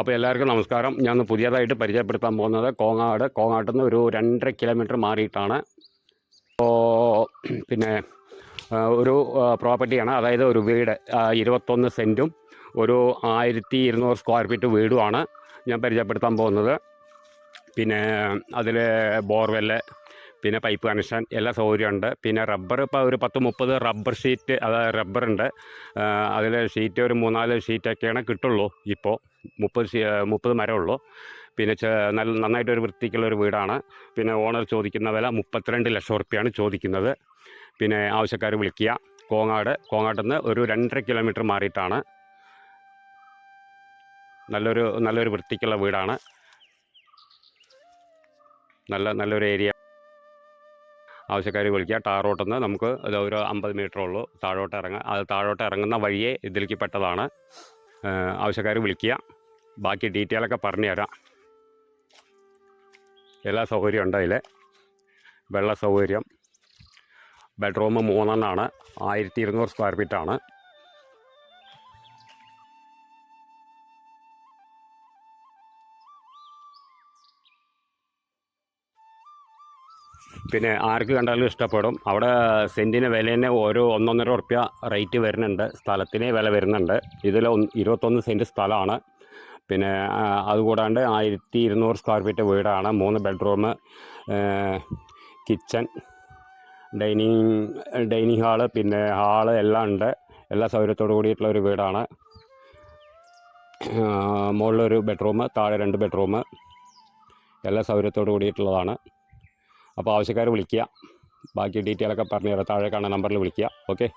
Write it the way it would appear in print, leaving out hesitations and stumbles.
അപ്പോൾ എല്ലാവർക്കും നമസ്കാരം. ഞാൻ പുതിയതായിട്ട് പരിചയപ്പെടുത്താൻ പോകുന്നത് കോങ്ങാട്ടിൽ നിന്ന് ഒരു 2.5 കിലോമീറ്റർ മാറിയിട്ടാണ്. അപ്പോൾ പിന്നെ ഒരു പ്രോപ്പർട്ടിയാണ്, അതായത് ഒരു വീട് 21 സെൻറ്റും ഒരു 1200 സ്ക്വയർ ഫീറ്റ് വീടുമാണ് ഞാൻ പരിചയപ്പെടുത്താൻ പോകുന്നത്. പിന്നെ അതിൽ ബോർവെല്ല്, പിന്നെ പൈപ്പ് കണക്ഷൻ എല്ലാ സൗകര്യമുണ്ട്. പിന്നെ റബ്ബർ ഇപ്പോൾ ഒരു 10-30 റബ്ബർ ഷീറ്റ്, അതായത് റബ്ബറുണ്ട്. അതിൽ ഷീറ്റ് ഒരു 3-4 ഷീറ്റൊക്കെയാണ് കിട്ടുള്ളൂ. ഇപ്പോൾ 30 മരമുള്ളൂ. പിന്നെ നന്നായിട്ടൊരു വൃത്തിക്കുള്ളൊരു വീടാണ്. പിന്നെ ഓണർ ചോദിക്കുന്ന വില 32 ലക്ഷം റുപ്യാണ് ചോദിക്കുന്നത്. പിന്നെ ആവശ്യക്കാർ വിളിക്കുക. കോങ്ങാട്ടിൽ നിന്ന് ഒരു 2.5 കിലോമീറ്റർ മാറിയിട്ടാണ്. നല്ലൊരു വൃത്തിക്കുള്ള വീടാണ്. നല്ലൊരു ഏരിയ. ആവശ്യക്കാർ വിളിക്കുക. ടാർ റോട്ടിൽ നിന്ന് നമുക്ക് ഒരു 50 മീറ്റർ ഉള്ളൂ താഴോട്ട് ഇറങ്ങാൻ. അത് താഴോട്ട് ഇറങ്ങുന്ന വഴിയേ ഇതിലേക്ക് പെട്ടതാണ്. ആവശ്യക്കാർ വിളിക്കുക. ബാക്കി ഡീറ്റെയിലൊക്കെ പറഞ്ഞു തരാം. എല്ലാ സൗകര്യം ഉണ്ട് അതിൽ. വെള്ള സൗകര്യം. ബെഡ്റൂം 3 1200 സ്ക്വയർ ഫീറ്റാണ്. പിന്നെ ആർക്ക് കണ്ടാലും ഇഷ്ടപ്പെടും. അവിടെ സെൻറ്റിന് വില തന്നെ ഓരോ 1-1.5 റുപ്യ റേറ്റ് വരുന്നുണ്ട്. സ്ഥലത്തിന് വില വരുന്നുണ്ട്. ഇതിൽ 21 സെൻറ്റ് സ്ഥലമാണ്. പിന്നെ അതുകൂടാണ്ട് 1200 സ്ക്വയർ ഫീറ്റ് വീടാണ്. 3 ബെഡ്റൂം, കിച്ചൺ, ഡൈനിങ് ഹാള്, പിന്നെ ഹാള് എല്ലാം ഉണ്ട്. എല്ലാ സൗകര്യത്തോടു കൂടിയിട്ടുള്ള ഒരു വീടാണ്. മുകളിലൊരു ബെഡ്റൂം, താഴെ 2 ബെഡ്റൂം, എല്ലാ സൗകര്യത്തോടു കൂടിയിട്ടുള്ളതാണ്. അപ്പോൾ ആവശ്യക്കാർ വിളിക്കുക. ബാക്കി ഡീറ്റെയിലൊക്കെ പറഞ്ഞു തരാം. താഴെ കാണുന്ന നമ്പറിൽ വിളിക്കുക. ഓക്കെ.